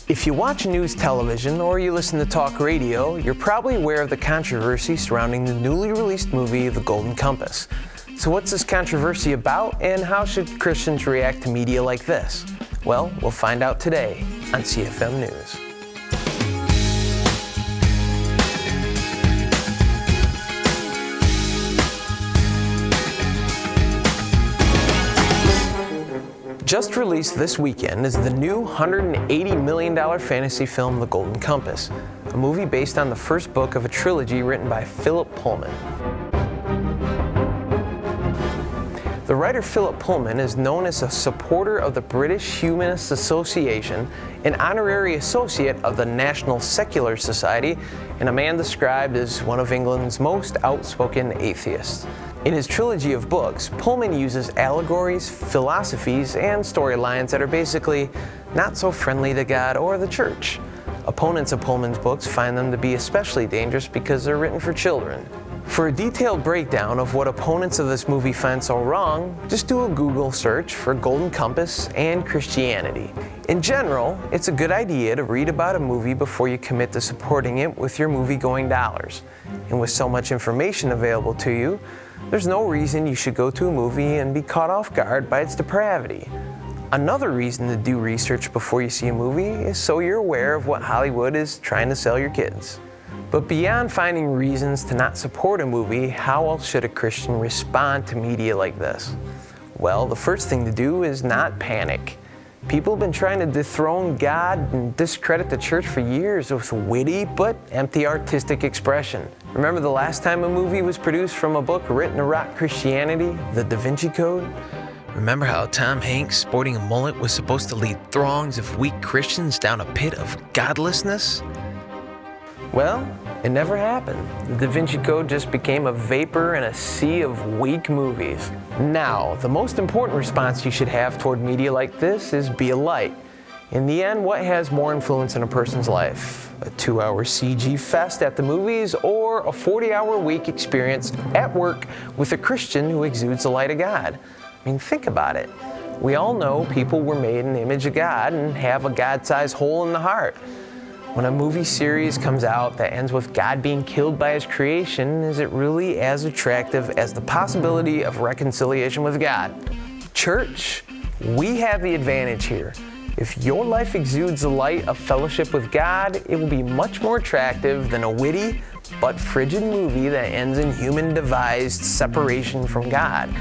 If you watch news television or you listen to talk radio, you're probably aware of the controversy surrounding the newly released movie, The Golden Compass. So what's this controversy about, and how should Christians react to media like this? Well, we'll find out today on CFM News. Just released this weekend is the new $180 million fantasy film, The Golden Compass, a movie based on the first book of a trilogy written by Philip Pullman. The writer Philip Pullman is known as a supporter of the British Humanist Association, an honorary associate of the National Secular Society, and a man described as one of England's most outspoken atheists. In his trilogy of books, Pullman uses allegories, philosophies, and storylines that are basically not so friendly to God or the church. Opponents of Pullman's books find them to be especially dangerous because they're written for children. For a detailed breakdown of what opponents of this movie find so wrong, just do a Google search for Golden Compass and Christianity. In general, it's a good idea to read about a movie before you commit to supporting it with your movie-going dollars. And with so much information available to you, there's no reason you should go to a movie and be caught off guard by its depravity. Another reason to do research before you see a movie is so you're aware of what Hollywood is trying to sell your kids. But beyond finding reasons to not support a movie, how else should a Christian respond to media like this? Well, the first thing to do is not panic. People have been trying to dethrone God and discredit the church for years with witty but empty artistic expression. Remember the last time a movie was produced from a book written to rock Christianity, The Da Vinci Code? Remember how Tom Hanks sporting a mullet was supposed to lead throngs of weak Christians down a pit of godlessness? Well, it never happened. The Da Vinci Code just became a vapor in a sea of weak movies. Now, the most important response you should have toward media like this is be a light. In the end, what has more influence in a person's life? A 2-hour CG fest at the movies or a 40-hour week experience at work with a Christian who exudes the light of God? I mean, think about it. We all know people were made in the image of God and have a God-sized hole in the heart. When a movie series comes out that ends with God being killed by His creation, is it really as attractive as the possibility of reconciliation with God? Church, we have the advantage here. If your life exudes the light of fellowship with God, it will be much more attractive than a witty but frigid movie that ends in human-devised separation from God.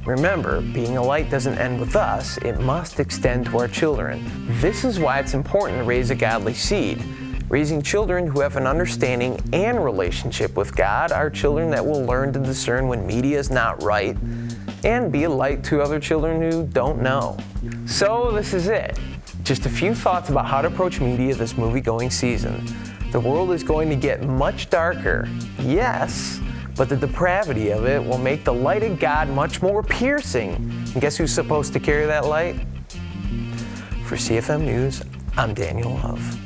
Remember, being a light doesn't end with us, it must extend to our children. This is why it's important to raise a godly seed. Raising children who have an understanding and relationship with God are children that will learn to discern when media is not right and be a light to other children who don't know. So this is it. Just a few thoughts about how to approach media this movie-going season. The world is going to get much darker, yes, but the depravity of it will make the light of God much more piercing. And guess who's supposed to carry that light? For CFM News, I'm Daniel Love.